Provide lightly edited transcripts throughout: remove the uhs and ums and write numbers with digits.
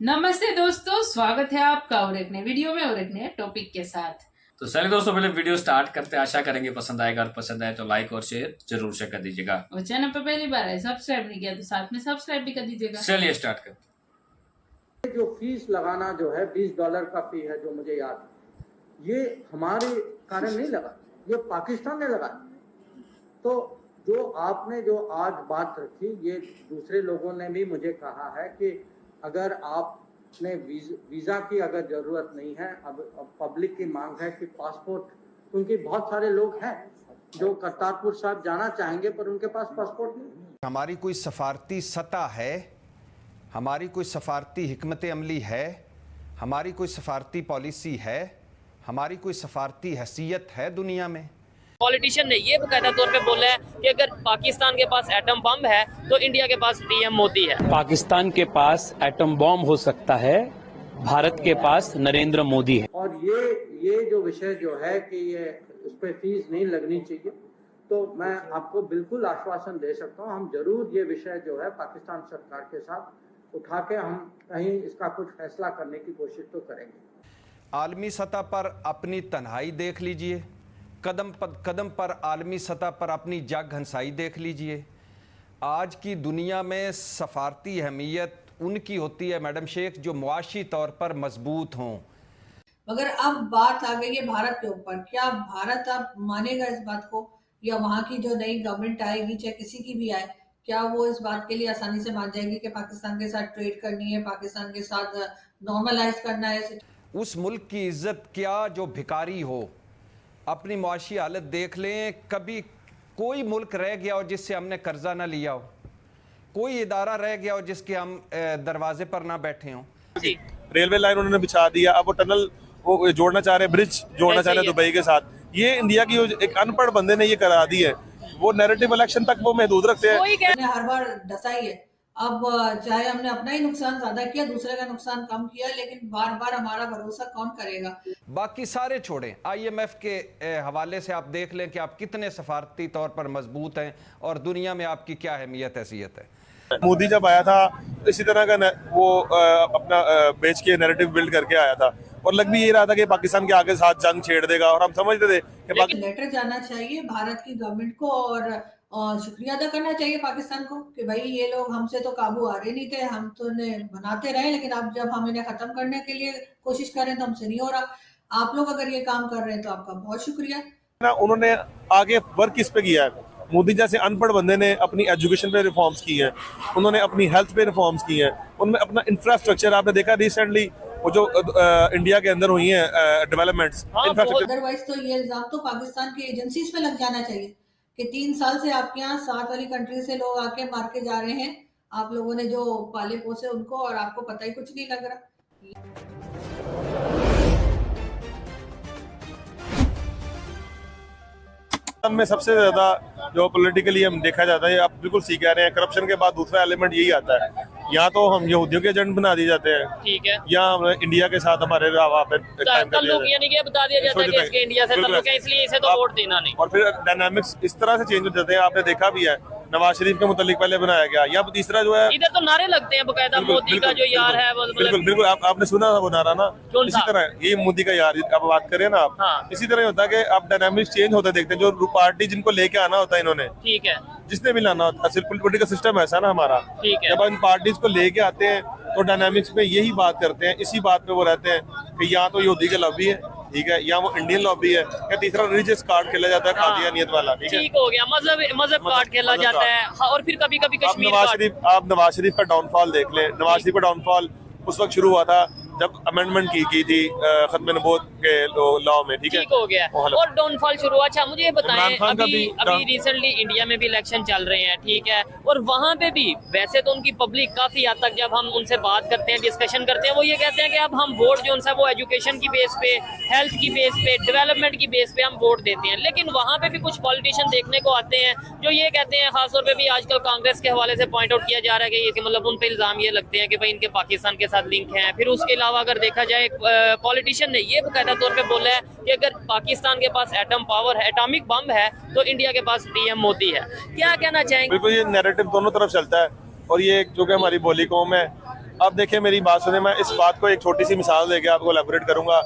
नमस्ते दोस्तों, स्वागत है आपका और एक नए वीडियो में और एक नए टॉपिक के साथ। तो चलिए दोस्तों, पहले वीडियो स्टार्ट करते हैं। आशा करेंगे पसंद आएगा, और पसंद आए तो लाइक और शेयर जरूर से कर दीजिएगा। और चैनल पर पहली बार है, सब्सक्राइब नहीं किया तो साथ में सब्सक्राइब भी कर दीजिएगा। चलिए स्टार्ट करते जो फीस लगाना जो है $20 का फी है, जो मुझे याद है, ये हमारे कारण नहीं लगा, ये पाकिस्तान ने लगा। तो जो आपने जो आज बात रखी, ये दूसरे लोगों ने भी मुझे कहा है कि अगर आपने वीज़ा की अगर ज़रूरत नहीं है, अब पब्लिक की मांग है कि पासपोर्ट, क्योंकि बहुत सारे लोग हैं जो करतारपुर साहब जाना चाहेंगे पर उनके पास पासपोर्ट नहीं है। हमारी कोई सफारती सतह है, हमारी कोई सफारती हिकमत अमली है, हमारी कोई सफारती पॉलिसी है, हमारी कोई सफारती हैसियत है दुनिया में। पॉलिटिशियन ने ये बकायदा तौर पे बोला है कि अगर पाकिस्तान के पास एटम बम है तो इंडिया के पास पीएम मोदी है। पाकिस्तान के पास एटम बम हो सकता है, भारत के पास नरेंद्र मोदी है। और ये जो विषय जो है कि ये उस पर फीस नहीं लगनी चाहिए, तो मैं आपको बिल्कुल आश्वासन दे सकता हूँ, हम जरूर ये विषय जो है पाकिस्तान सरकार के साथ उठा के हम कहीं इसका कुछ फैसला करने की कोशिश तो करेंगे। आलमी सतह पर अपनी तन्हाई देख लीजिए, कदम पर आलमी सतह पर अपनी जग हंसाई देख लीजिए। आज की दुनिया में सफारती अहमियत उनकी होती है मैडम शेख जो मुआशी तौर पर मजबूत हों। मगर अब बात आ गई है भारत के ऊपर। क्या भारत अब मानेगा इस बात को, या वहाँ की जो नई गवर्नमेंट आएगी, चाहे किसी की भी आए, क्या वो इस बात के लिए आसानी से मान जाएगी कि पाकिस्तान के साथ ट्रेड करनी है, पाकिस्तान के साथ नॉर्मलाइज करना है? उस मुल्क की इज्जत क्या जो भिखारी हो। अपनी मुआशी हालत देख लें, कभी कोई मुल्क रह गया हो जिससे हमने कर्जा ना लिया हो, कोई इदारा रह गया हो जिसके हम दरवाजे पर ना बैठे हों। रेलवे लाइन उन्होंने बिछा दिया, अब वो टनल वो जोड़ना चाह रहे हैं, ब्रिज जोड़ना चाह रहे हैं दुबई के साथ। ये इंडिया की एक अनपढ़ बंदे ने ये करा दी है। वो नैरेटिव इलेक्शन तक वो महदूद रखते हैं। हर बार डसा ही है। अब चाहे हमने अपना ही नुकसान ज्यादा किया, दूसरे का नुकसान कम किया, लेकिन बार बार हमारा भरोसा कौन करेगा? बाकी सारे छोड़ें, IMF के हवाले से आप देख लें कि आप कितने सफारती तौर पर मजबूत हैं और दुनिया में आपकी क्या अहमियत हैसियत है। मोदी जब आया था इसी तरह का वो अपना बेच के नैरेटिव बिल्ड करके आया था, और लग भी ये रहा था कि पाकिस्तान के आगे साथ जंग छेड़ देगा, और हम समझते थे कि लेटर जाना चाहिए भारत की गवर्नमेंट को, और शुक्रिया अदा करना चाहिए पाकिस्तान को कि भाई ये लोग हमसे तो काबू आ रहे नहीं थे, हम तो इन्हें बनाते रहे, लेकिन अब जब हम इन्हें खत्म करने के लिए कोशिश करें तो हमसे नहीं हो रहा। आप लोग अगर ये काम कर रहे हैं तो आपका बहुत शुक्रिया। उन्होंने आगे वर्क किस पे किया है? मोदी जैसे अनपढ़ बंदे ने अपनी एजुकेशन पे रिफॉर्म्स की हैं, उन्होंने अपनी हेल्थ पे रिफॉर्म्स की हैं, उनमें अपना इंफ्रास्ट्रक्चर, आपने देखा रिसेंटली वो जो इंडिया के अंदर हुई हैं डेवलपमेंट्स इंफ्रास्ट्रक्चर। अदरवाइज तो ये इल्जाम तो पाकिस्तान की एजेंसीज पे लग जाना चाहिए कि 3 साल से आपके यहाँ साथ वाली कंट्री से लोग आके मार के जा रहे हैं, आप लोगों ने जो पाले पोसे उनको, और आपको पता ही कुछ नहीं लग रहा। में सबसे ज्यादा जो पॉलिटिकली हम देखा जाता है, आप बिल्कुल सही कह रहे हैं, करप्शन के बाद दूसरा एलिमेंट यही आता है। या तो हम यहूदियों के एजेंट बना दिए जाते हैं, ठीक है, या हम इंडिया के साथ हमारे ताल्लुक यानी कि बता दिया जाता है कि इसके इंडिया से ताल्लुक है, इसलिए इसे तो वोट देना नहीं। और फिर डायनामिक्स इस तरह से चेंज हो जाते हैं। आपने देखा भी है नवाज शरीफ के मुतालिक पहले बनाया गया, या तीसरा जो है इधर तो नारे लगते हैं बकायदा, मोदी का जो यार है वो बिल्कुल आपने सुना था वो नारा ना, इसी तरह ये मोदी का यार आप बात करें ना आप, हाँ। इसी तरह होता है कि आप डायनामिक्स चेंज होते देखते हैं। जो पार्टी जिनको लेके आना होता है इन्होंने, ठीक है, जिसने भी लाना होता है, पॉलिटिकल सिस्टम ऐसा ना हमारा, ठीक है, जब इन पार्टीज को लेके आते हैं तो डायनामिक्स में यही बात करते हैं, इसी बात पे वो रहते हैं कि या तो यहूदी का लॉबी है, ठीक है, या वो इंडियन लॉबी है, या तीसरा रिलीजियस कार्ड खेला जाता है, कादियानियत वाला, ठीक है, ठीक हो गया, मजहब कार्ड खेला जाता है। हाँ, और फिर कभी कभी कश्मीर आप नवाज शरीफ का डाउनफॉल देख लें। नवाज शरीफ का डाउनफॉल उस वक्त शुरू हुआ था जब अमेंडमेंट की थी खत्म नबूवत के लॉ में, ठीक है, हो गया, और डाउनफॉल शुरू हुआ। अच्छा मुझे ये बताएं, अभी रिसेंटली इंडिया में भी इलेक्शन चल रहे हैं, ठीक है, और वहाँ पे भी वैसे तो उनकी पब्लिक काफी हद तक, जब हम उनसे बात करते हैं, डिस्कशन करते हैं, वो ये कहते हैं कि अब हम वोट जो उनसे वो एजुकेशन की बेस पे, हेल्थ की बेस पे, डेवलपमेंट की बेस पे हम वोट देते हैं। लेकिन वहाँ पे भी कुछ पॉलिटिशियन देखने को आते हैं जो ये कहते हैं, खासतौर पे भी आजकल कांग्रेस के हवाले से पॉइंट आउट किया जा रहा है कि मतलब उन पे इल्जाम ये लगते हैं कि भाई इनके पाकिस्तान के साथ लिंक है। फिर उसके अलावा अगर देखा जाए, पॉलिटिशियन ने ये बकायदा तौर पे बोला है कि अगर पाकिस्तान के पास एटम पावर है, एटॉमिक बम है, तो इंडिया के पास पीएम मोदी है। क्या कहना चाहेंगे? बिल्कुल, ये नैरेटिव दोनों तरफ चलता है, और ये जो कि हमारी बोली कौम है अब देखिए मेरी बात सुने, मैं इस बात को एक छोटी सी मिसाल देके आपको एलैबोरेट करूंगा।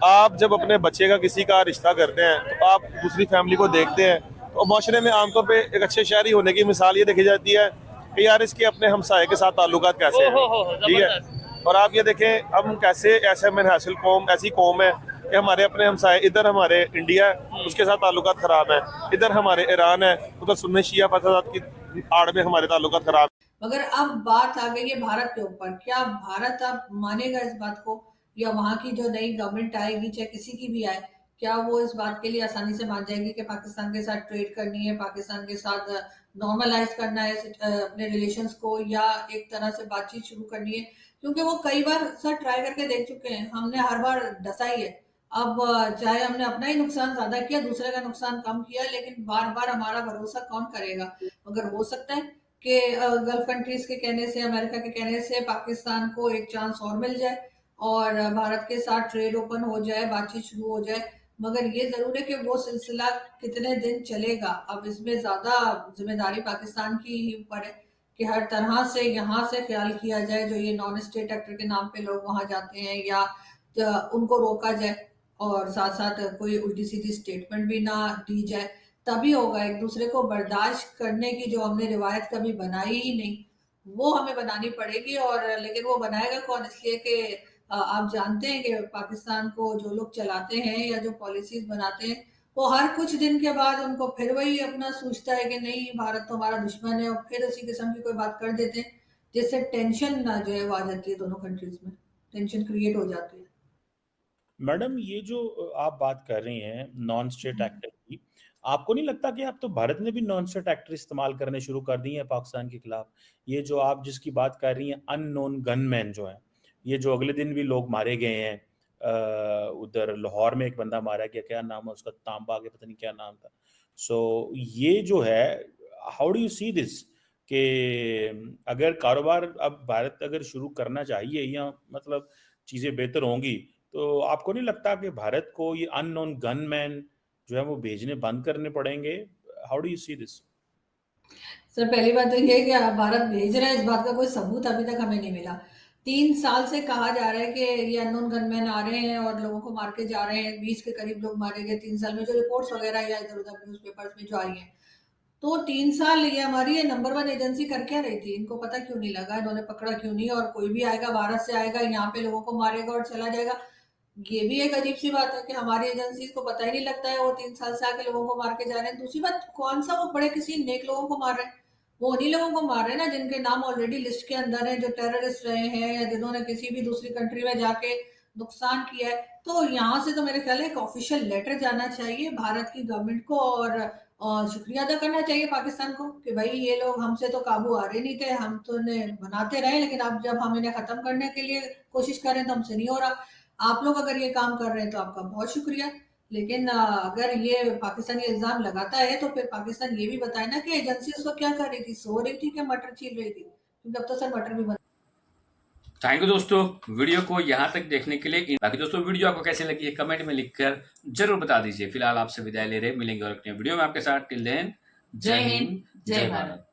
आप जब अपने बच्चे का किसी का रिश्ता करते हैं तो आप दूसरी फैमिली को देखते हैं, तो माशरे में आमतौर पे एक अच्छे शहरी होने की मिसाल ये देखी जाती है कि यार इसके अपने हमसाये के साथ ताल्लुकात कैसे हैं, ठीक है। और आप ये देखें हम कैसे ऐसे मनहासिल कौम, ऐसी कौम है कि हमारे अपने हमसाये, इधर हमारे इंडिया है उसके साथ ताल्लुकात खराब है, इधर हमारे ईरान है, उधर सुन्नी शिया फसादात की आड़ में हमारे ताल्लुकात खराब है। मगर अब बात आ गई है भारत के ऊपर। क्या भारत अब मानेगा इस बात को, या वहां की जो नई गवर्नमेंट आएगी चाहे किसी की भी आए, क्या वो इस बात के लिए आसानी से मान जाएगी कि पाकिस्तान के साथ ट्रेड करनी है, पाकिस्तान के साथ नॉर्मलाइज करना है अपने रिलेशंस को, या एक तरह से बातचीत शुरू करनी है? क्योंकि वो कई बार सर ट्राई करके देख चुके हैं, हमने हर बार डसा ही है। अब चाहे हमने अपना ही नुकसान ज्यादा किया, दूसरे का नुकसान कम किया, लेकिन बार बार हमारा भरोसा कौन करेगा? मगर हो सकता है कि गल्फ कंट्रीज के कहने से, अमेरिका के कहने से पाकिस्तान को एक चांस और मिल जाए और भारत के साथ ट्रेड ओपन हो जाए, बातचीत शुरू हो जाए। मगर ये जरूर है कि वो सिलसिला कितने दिन चलेगा। अब इसमें ज्यादा जिम्मेदारी पाकिस्तान की ही ऊपर है कि हर तरह से यहाँ से ख्याल किया जाए, जो ये नॉन स्टेट एक्टर के नाम पे लोग वहां जाते हैं, या उनको रोका जाए, और साथ साथ कोई उल्टी सीधी स्टेटमेंट भी ना दी जाए। तभी होगा। एक दूसरे को बर्दाश्त करने की जो हमने रिवायत कभी बनाई ही नहीं, वो हमें बनानी पड़ेगी। और लेकिन वो बनाएगा कौन? इसलिए कि आप जानते हैं कि पाकिस्तान को जो लोग चलाते हैं या जो पॉलिसीज बनाते हैं, वो हर कुछ दिन के बाद उनको फिर वही अपना सोचता है कि नहीं भारत तो हमारा दुश्मन है, और फिर उसी किस्म की कोई बात कर देते हैं, जिससे टेंशन ना जो है वो आ जाती है, दोनों कंट्रीज में टेंशन क्रिएट हो जाती है। मैडम, ये जो आप बात कर रही हैं नॉन स्टेट एक्टर की, आपको नहीं लगता कि अब तो भारत ने भी नॉन स्टेट एक्टर इस्तेमाल करने शुरू कर दिए हैं पाकिस्तान के खिलाफ? ये जो आप जिसकी बात कर रही हैं, अननोन गनमैन जो हैं, ये जो अगले दिन भी लोग मारे गए हैं, उधर लाहौर में एक बंदा मारा गया, क्या नाम है उसका, तांबा के पता नहीं क्या नाम था। सो ये जो है, how do you see this कि अगर कारोबार अब भारत अगर शुरू करना चाहिए या मतलब चीज़ें बेहतर होंगी, तो आपको नहीं लगता कि भारत को ये अननोन गनमैन जो है वो भेजने बंद करने पड़ेंगे? How do you see this? Sir पहली बात तो ये है कि भारत भेज रहा है, इस बात का कोई सबूत अभी तक हमें नहीं मिला। 3 साल से कहा जा रहा है कि ये अननोन गनमैन आ रहे हैं और लोगों को मार के जा रहे हैं। 20 के करीब लोग मारे गए 3 साल में, जो रिपोर्ट्स वगैरह या इधर उधर न्यूज़पेपर्स में जो आ रही हैं। तो 3 साल ये हमारी ये नंबर 1 एजेंसी कर क्या रही थी? इनको पता क्यों नहीं लगा? इन्होंने पकड़ा क्यों नहीं? और कोई भी आएगा भारत से आएगा, यहाँ पे लोगों को मारेगा और चला जाएगा। ये भी एक अजीब सी बात है कि हमारी एजेंसी को पता ही नहीं लगता है, वो 3 साल से आके लोगों को मार के जा रहे हैं। दूसरी बात, कौन सा वो बड़े किसी नेक लोगों को मार रहे हैं? वो उन्हीं लोगों को मार रहे हैं ना जिनके नाम ऑलरेडी लिस्ट के अंदर है, जो टेररिस्ट रहे हैं या जिन्होंने किसी भी दूसरी कंट्री में जाके नुकसान किया है। तो यहाँ से तो मेरे ख्याल है एक ऑफिशियल लेटर जाना चाहिए भारत की गवर्नमेंट को, और शुक्रिया अदा करना चाहिए पाकिस्तान को कि भाई ये लोग हमसे तो काबू आ रहे नहीं थे, हम तो इन्हें बनाते रहे, लेकिन अब जब हम इन्हें खत्म करने के लिए कोशिश कर रहे हैं तो हमसे नहीं हो रहा। आप लोग अगर ये काम कर रहे हैं तो आपका बहुत शुक्रिया। लेकिन अगर ये पाकिस्तान ये इल्जाम लगाता है तो फिर पाकिस्तान ये भी बताए ना कि एजेंसी उसको क्या कर रही थी, सो रही थी कि मटर छील रही थी? क्योंकि अब तो सर मटर भी बन। थैंक यू दोस्तों, वीडियो को यहाँ तक देखने के लिए। बाकी दोस्तों वीडियो आपको कैसी लगी है कमेंट में लिखकर जरूर बता दीजिए। फिलहाल आपसे विदाई ले रहे, मिलेंगे और अपने वीडियो में आपके साथ। टिल देन, जय हिंद, जय भारत।